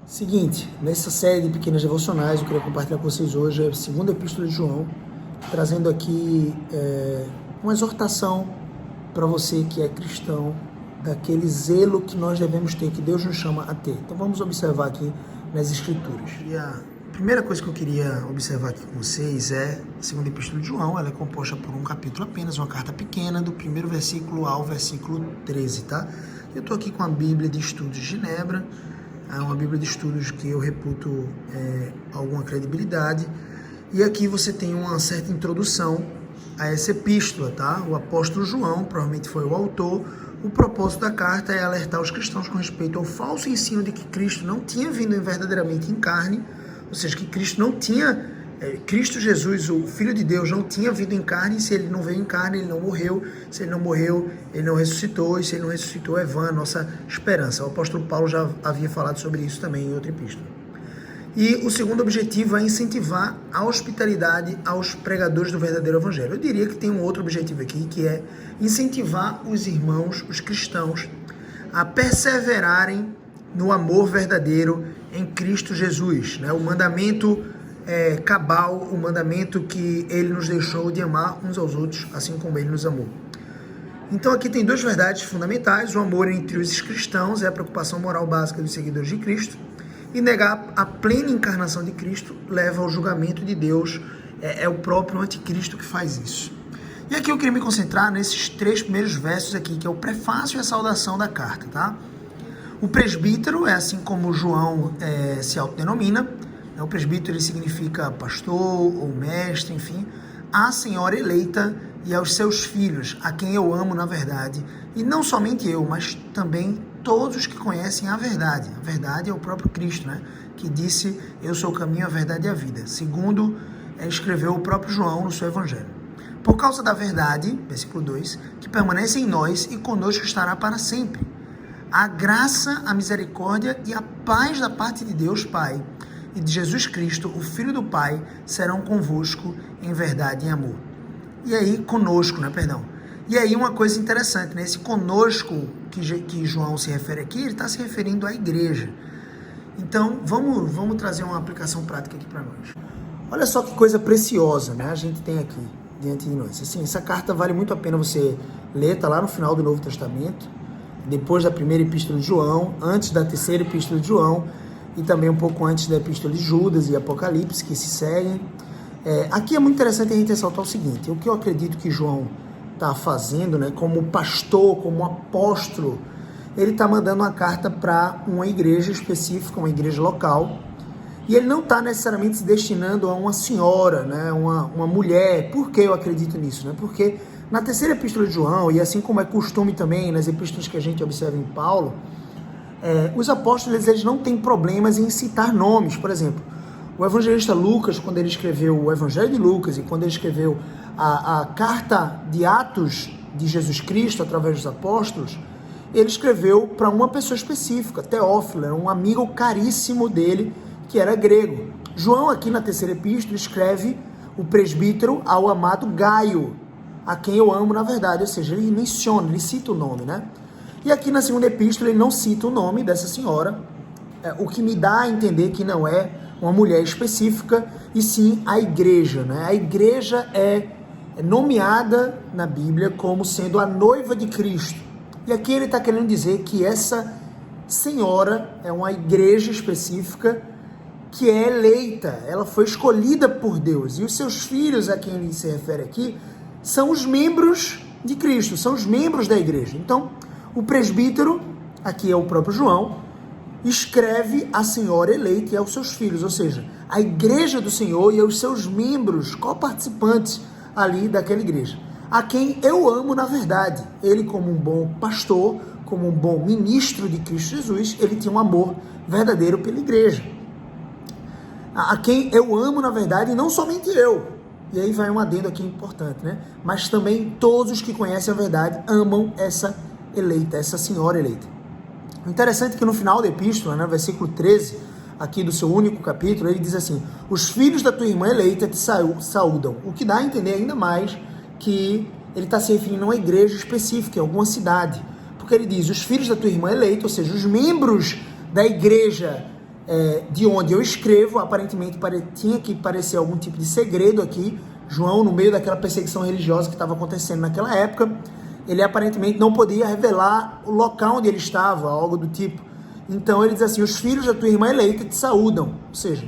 Seguinte, nessa série de pequenas devocionais, eu queria compartilhar com vocês hoje a segunda epístola de João, trazendo aqui uma exortação para você que é cristão, daquele zelo que nós devemos ter, que Deus nos chama a ter. Então vamos observar aqui nas Escrituras. E a primeira coisa que eu queria observar aqui com vocês é a segunda epístola de João. Ela é composta por um capítulo apenas, uma carta pequena, do primeiro versículo ao versículo 13, tá? Eu estou aqui com a Bíblia de Estudos de Genebra. É uma Bíblia de Estudos que eu reputo alguma credibilidade. E aqui você tem uma certa introdução a essa epístola, tá? O apóstolo João, provavelmente foi o autor. O propósito da carta é alertar os cristãos com respeito ao falso ensino de que Cristo não tinha vindo verdadeiramente em carne, ou seja, que Cristo não tinha... Cristo Jesus, o Filho de Deus, não tinha vindo em carne. Se ele não veio em carne, ele não morreu. Se ele não morreu, ele não ressuscitou. E se ele não ressuscitou, é vã a nossa esperança. O apóstolo Paulo já havia falado sobre isso também em outra epístola. E o segundo objetivo é incentivar a hospitalidade aos pregadores do verdadeiro evangelho. Eu diria que tem um outro objetivo aqui, que é incentivar os irmãos, os cristãos, a perseverarem no amor verdadeiro em Cristo Jesus, né? O mandamento cabal, o mandamento que ele nos deixou de amar uns aos outros, assim como ele nos amou. Então aqui tem duas verdades fundamentais. O amor entre os cristãos é a preocupação moral básica dos seguidores de Cristo, e negar a plena encarnação de Cristo leva ao julgamento de Deus. É o próprio anticristo que faz isso. E aqui eu queria me concentrar nesses três primeiros versos aqui, que é o prefácio e a saudação da carta, tá? O presbítero é assim como João se autodenomina. O presbítero ele significa pastor ou mestre, enfim. A senhora eleita e aos seus filhos, a quem eu amo na verdade. E não somente eu, mas também todos os que conhecem a verdade. A verdade é o próprio Cristo, né? Que disse, eu sou o caminho, a verdade e a vida. Segundo escreveu o próprio João no seu evangelho. Por causa da verdade, versículo 2, que permanece em nós e conosco estará para sempre. A graça, a misericórdia e a paz da parte de Deus Pai e de Jesus Cristo, o Filho do Pai, serão convosco em verdade e amor. E aí, conosco, né? Perdão. E aí uma coisa interessante, né? Esse conosco que João se refere aqui, ele está se referindo à igreja. Então, vamos trazer uma aplicação prática aqui para nós. Olha só que coisa preciosa, né? A gente tem aqui diante de nós. Assim, essa carta vale muito a pena você ler, está lá no final do Novo Testamento, depois da primeira epístola de João, antes da terceira epístola de João, e também um pouco antes da epístola de Judas e Apocalipse, que se seguem. Aqui é muito interessante a gente ressaltar o seguinte: o que eu acredito que João está fazendo, né, como pastor, como apóstolo, ele está mandando uma carta para uma igreja específica, uma igreja local, e ele não está necessariamente se destinando a uma senhora, né, uma mulher. Por que eu acredito nisso? Né? Porque na terceira epístola de João, e assim como é costume também nas epístolas que a gente observa em Paulo, os apóstolos eles não têm problemas em citar nomes. Por exemplo, o evangelista Lucas, quando ele escreveu o Evangelho de Lucas e quando ele escreveu a carta de Atos de Jesus Cristo através dos apóstolos, ele escreveu para uma pessoa específica, Teófilo, era um amigo caríssimo dele, que era grego. João, aqui na terceira epístola, escreve o presbítero ao amado Gaio, a quem eu amo na verdade, ou seja, ele menciona, ele cita o nome, né? E aqui na segunda epístola ele não cita o nome dessa senhora, o que me dá a entender que não é uma mulher específica, e sim a igreja, né? A igreja é nomeada na Bíblia como sendo a noiva de Cristo. E aqui ele está querendo dizer que essa senhora é uma igreja específica que é eleita, ela foi escolhida por Deus. E os seus filhos, a quem ele se refere aqui, são os membros de Cristo, são os membros da igreja. Então, o presbítero, aqui é o próprio João, escreve a senhora eleita e aos seus filhos, ou seja, a igreja do Senhor e aos seus membros, co-participantes ali daquela igreja, a quem eu amo na verdade. Ele, como um bom pastor, como um bom ministro de Cristo Jesus, ele tinha um amor verdadeiro pela igreja, a quem eu amo na verdade, e não somente eu. E aí vai um adendo aqui importante, né? Mas também todos os que conhecem a verdade amam essa eleita, essa senhora eleita. O interessante é que no final da epístola, né, versículo 13, aqui do seu único capítulo, ele diz assim: os filhos da tua irmã eleita te saúdam. O que dá a entender ainda mais que ele está se referindo a uma igreja específica, em alguma cidade. Porque ele diz, os filhos da tua irmã eleita, ou seja, os membros da igreja de onde eu escrevo, aparentemente tinha que parecer algum tipo de segredo aqui. João, no meio daquela perseguição religiosa que estava acontecendo naquela época, ele aparentemente não podia revelar o local onde ele estava, algo do tipo. Então ele diz assim: os filhos da tua irmã eleita te saúdam, ou seja,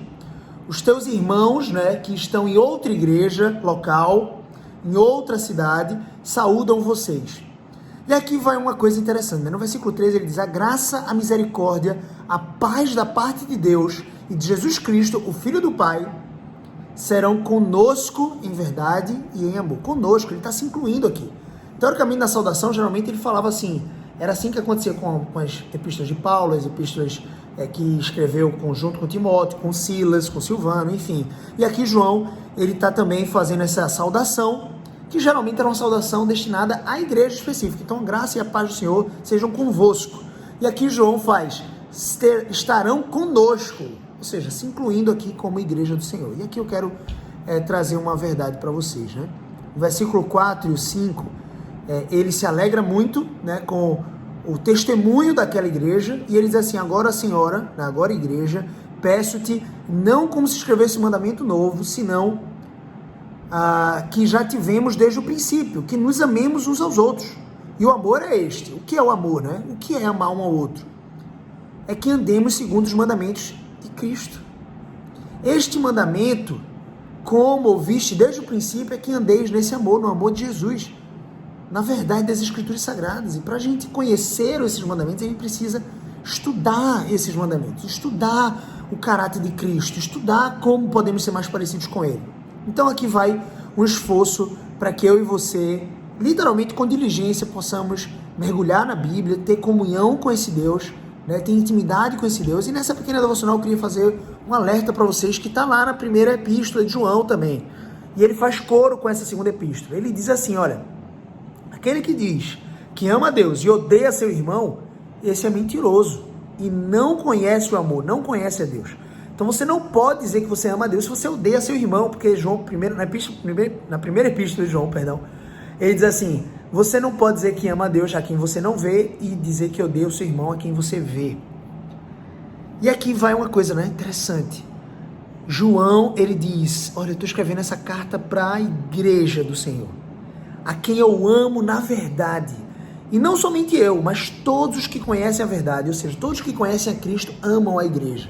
os teus irmãos, né, que estão em outra igreja local, em outra cidade, saúdam vocês. E aqui vai uma coisa interessante, né? No versículo 13 ele diz: a graça, a misericórdia, a paz da parte de Deus e de Jesus Cristo, o Filho do Pai, serão conosco em verdade e em amor. Conosco, ele está se incluindo aqui. Teoricamente, na saudação, geralmente ele falava assim, era assim que acontecia com as epístolas de Paulo, as epístolas que escreveu junto com Timóteo, com Silas, com Silvano, enfim. E aqui João, ele está também fazendo essa saudação, que geralmente era uma saudação destinada à igreja específica. Então, graça e a paz do Senhor sejam convosco. E aqui João faz, estarão conosco, ou seja, se incluindo aqui como igreja do Senhor. E aqui eu quero trazer uma verdade para vocês, né? O versículo 4 e o 5, ele se alegra muito, né, com o testemunho daquela igreja, e ele diz assim: agora, Senhora, agora igreja, peço-te, não como se escrevesse um mandamento novo, senão que já tivemos desde o princípio, que nos amemos uns aos outros. E o amor é este. O que é o amor, né? O que é amar um ao outro? É que andemos segundo os mandamentos de Cristo. Este mandamento, como ouviste desde o princípio, é que andeis nesse amor, no amor de Jesus, na verdade das Escrituras Sagradas. E para a gente conhecer esses mandamentos, a gente precisa estudar esses mandamentos, estudar o caráter de Cristo, estudar como podemos ser mais parecidos com Ele. Então aqui vai um esforço para que eu e você, literalmente com diligência, possamos mergulhar na Bíblia, ter comunhão com esse Deus, né, ter intimidade com esse Deus. E nessa pequena devocional eu queria fazer um alerta para vocês que está lá na primeira epístola de João também. E ele faz coro com essa segunda epístola. Ele diz assim, olha, aquele que diz que ama a Deus e odeia seu irmão, esse é mentiroso e não conhece o amor, não conhece a Deus. Então você não pode dizer que você ama a Deus se você odeia seu irmão, porque João, na primeira epístola de João, ele diz assim: você não pode dizer que ama a Deus a quem você não vê e dizer que odeia o seu irmão a quem você vê. E aqui vai uma coisa, né, interessante. João, ele diz: olha, eu estou escrevendo essa carta para a igreja do Senhor, a quem eu amo na verdade. E não somente eu, mas todos que conhecem a verdade, ou seja, todos que conhecem a Cristo amam a igreja.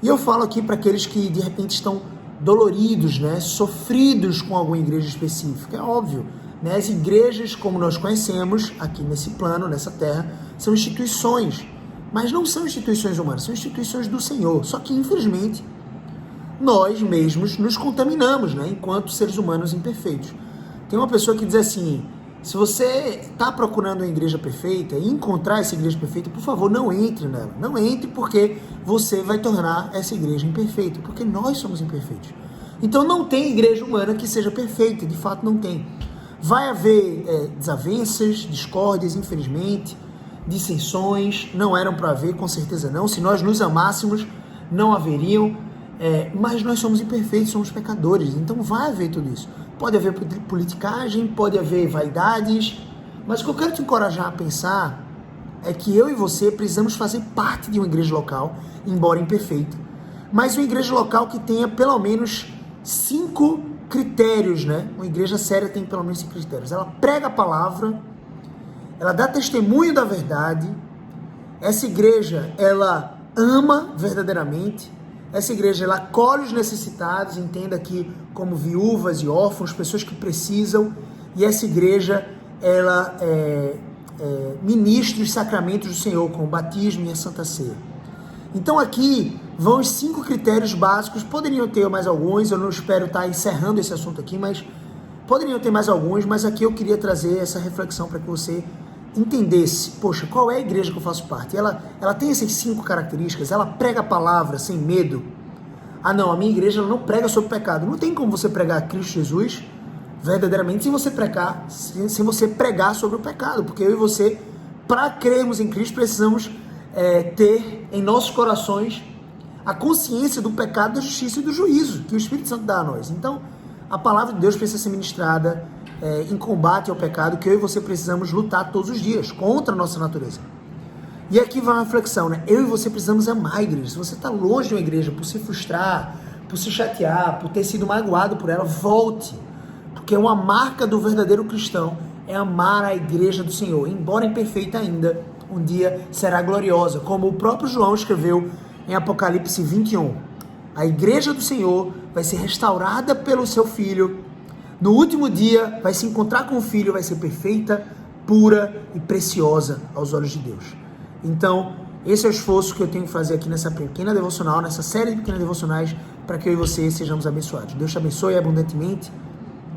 E eu falo aqui para aqueles que de repente estão doloridos, né, sofridos com alguma igreja específica. É óbvio, né, as igrejas como nós conhecemos aqui nesse plano, nessa terra, são instituições, mas não são instituições humanas, são instituições do Senhor. Só que infelizmente nós mesmos nos contaminamos, né, enquanto seres humanos imperfeitos. Tem uma pessoa que diz assim: se você está procurando uma igreja perfeita e encontrar essa igreja perfeita, por favor, não entre nela. Não entre, porque você vai tornar essa igreja imperfeita, porque nós somos imperfeitos. Então não tem igreja humana que seja perfeita, de fato não tem. Vai haver desavenças, discórdias, infelizmente, dissensões, não eram para haver, com certeza não. Se nós nos amássemos, não haveriam, mas nós somos imperfeitos, somos pecadores, então vai haver tudo isso. Pode haver politicagem, pode haver vaidades, mas o que eu quero te encorajar a pensar é que eu e você precisamos fazer parte de uma igreja local, embora imperfeita, mas uma igreja local que tenha pelo menos 5 critérios, né? Uma igreja séria tem pelo menos 5 critérios. Ela prega a palavra, ela dá testemunho da verdade, essa igreja, ela ama verdadeiramente, essa igreja, ela acolhe os necessitados, entenda aqui como viúvas e órfãos, pessoas que precisam, e essa igreja, ela ministra os sacramentos do Senhor, com o batismo e a Santa Ceia. Então aqui vão os 5 critérios básicos, poderiam ter mais alguns, eu não espero estar encerrando esse assunto aqui, mas poderiam ter mais alguns, mas aqui eu queria trazer essa reflexão para que você entendesse, poxa, qual é a igreja que eu faço parte? Ela tem essas 5 características, ela prega a palavra sem medo. Ah não, a minha igreja ela não prega sobre pecado. Não tem como você pregar Cristo Jesus verdadeiramente sem você pregar sobre o pecado, porque eu e você, para crermos em Cristo, precisamos ter em nossos corações a consciência do pecado, da justiça e do juízo que o Espírito Santo dá a nós. Então, a palavra de Deus precisa ser ministrada em combate ao pecado, que eu e você precisamos lutar todos os dias contra a nossa natureza. E aqui vai uma reflexão, né? Eu e você precisamos amar a igreja. Se você está longe de uma igreja por se frustrar, por se chatear, por ter sido magoado por ela, volte. Porque uma marca do verdadeiro cristão é amar a igreja do Senhor. Embora imperfeita ainda, um dia será gloriosa. Como o próprio João escreveu em Apocalipse 21. A igreja do Senhor vai ser restaurada pelo seu Filho. No último dia vai se encontrar com o Filho, vai ser perfeita, pura e preciosa aos olhos de Deus. Então, esse é o esforço que eu tenho que fazer aqui nessa pequena devocional, nessa série de pequenas devocionais, para que eu e você sejamos abençoados. Deus te abençoe abundantemente.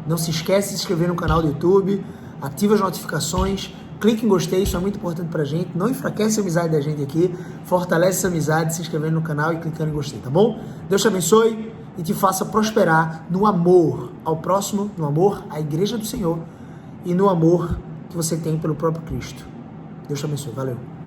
Não se esquece de se inscrever no canal do YouTube, ativa as notificações, clique em gostei, isso é muito importante pra gente. Não enfraquece a amizade da gente aqui, fortalece essa amizade se inscrevendo no canal e clicando em gostei, tá bom? Deus te abençoe e te faça prosperar no amor ao próximo, no amor à igreja do Senhor e no amor que você tem pelo próprio Cristo. Deus te abençoe, valeu!